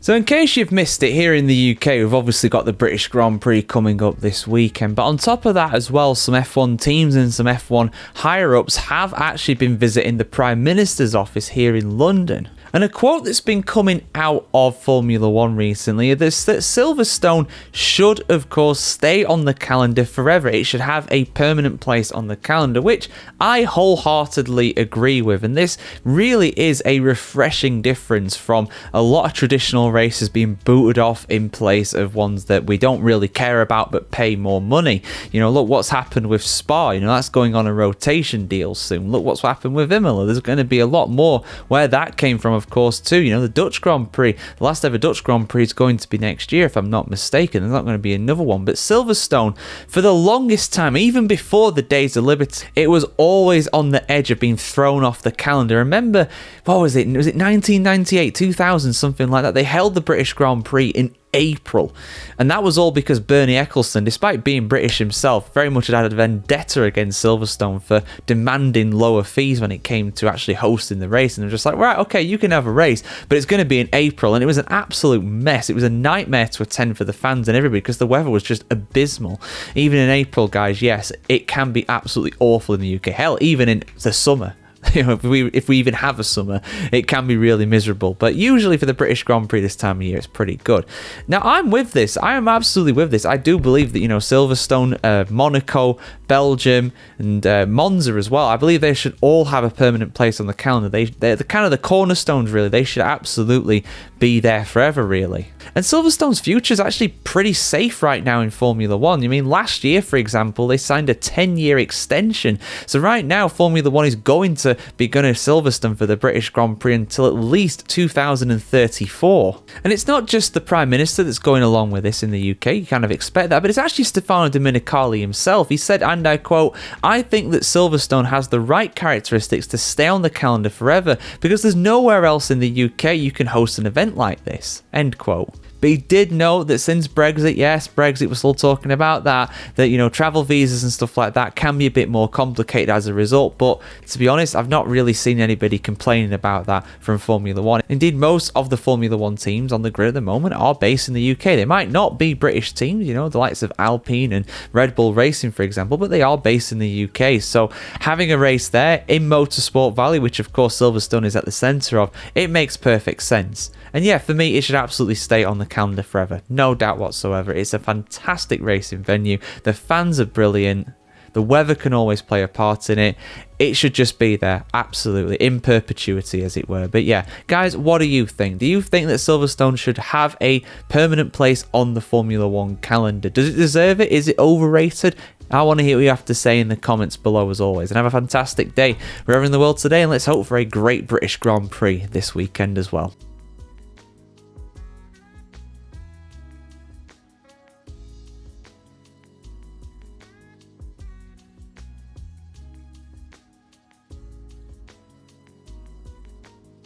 So in case you've missed it, here in the UK, we've obviously got the British Grand Prix coming up this weekend. But on top of that as well, some F1 teams and some F1 higher-ups have actually been visiting the Prime Minister's office here in London. And a quote that's been coming out of Formula One recently is that Silverstone should, of course, stay on the calendar forever. It should have a permanent place on the calendar, which I wholeheartedly agree with. And this really is a refreshing difference from a lot of traditional races being booted off in place of ones that we don't really care about but pay more money. You know, look what's happened with Spa. You know, that's going on a rotation deal soon. Look what's happened with Imola. There's going to be a lot more where that came from, of course, too. You know, the Dutch Grand Prix, the last ever Dutch Grand Prix is going to be next year, if I'm not mistaken. There's not going to be another one. But Silverstone, for the longest time, even before the Days of Liberty, it was always on the edge of being thrown off the calendar. Remember, what was it? Was it 1998, 2000, something like that? They held the British Grand Prix in April, and that was all because Bernie Ecclestone, despite being British himself, very much had a vendetta against Silverstone for demanding lower fees when it came to actually hosting the race. And they're just like, right, okay, you can have a race, but it's going to be in April. And it was an absolute mess. It was a nightmare to attend for the fans and everybody because the weather was just abysmal. Even in April, guys, yes, it can be absolutely awful in the UK. Hell, even in the summer. You know, if we even have a summer, it can be really miserable. But usually for the British Grand Prix this time of year, it's pretty good. Now, I'm with this. I am absolutely with this. I do believe that, you know, Silverstone, Monaco, Belgium, and Monza as well, I believe they should all have a permanent place on the calendar. They're the kind of the cornerstones, really. They should absolutely be there forever, really. And Silverstone's future is actually pretty safe right now in Formula One. I mean, last year, for example, they signed a 10-year extension. So right now, Formula One is going to be going to Silverstone for the British Grand Prix until at least 2034. And it's not just the Prime Minister that's going along with this in the UK. You kind of expect that, but it's actually Stefano Domenicali himself. He said, and I quote, "I think that Silverstone has the right characteristics to stay on the calendar forever because there's nowhere else in the UK you can host an event like this." End quote. But he did note that since Brexit, yes, Brexit, we're still talking about that, you know, travel visas and stuff like that can be a bit more complicated as a result. But to be honest, I've not really seen anybody complaining about that from Formula One. Indeed, most of the Formula One teams on the grid at the moment are based in the UK. They might not be British teams, you know, the likes of Alpine and Red Bull Racing, for example, but they are based in the UK. So having a race there in Motorsport Valley, which of course Silverstone is at the centre of, it makes perfect sense. And yeah, for me, it should absolutely stay on the calendar forever. No doubt whatsoever. It's a fantastic racing venue. The fans are brilliant. The weather can always play a part in it. It should just be there, absolutely, in perpetuity, as it were. But yeah, guys, what do you think? Do you think that Silverstone should have a permanent place on the Formula One calendar? Does it deserve it? Is it overrated? I want to hear what you have to say in the comments below, as always. And have a fantastic day wherever in the world today. And let's hope for a great British Grand Prix this weekend as well.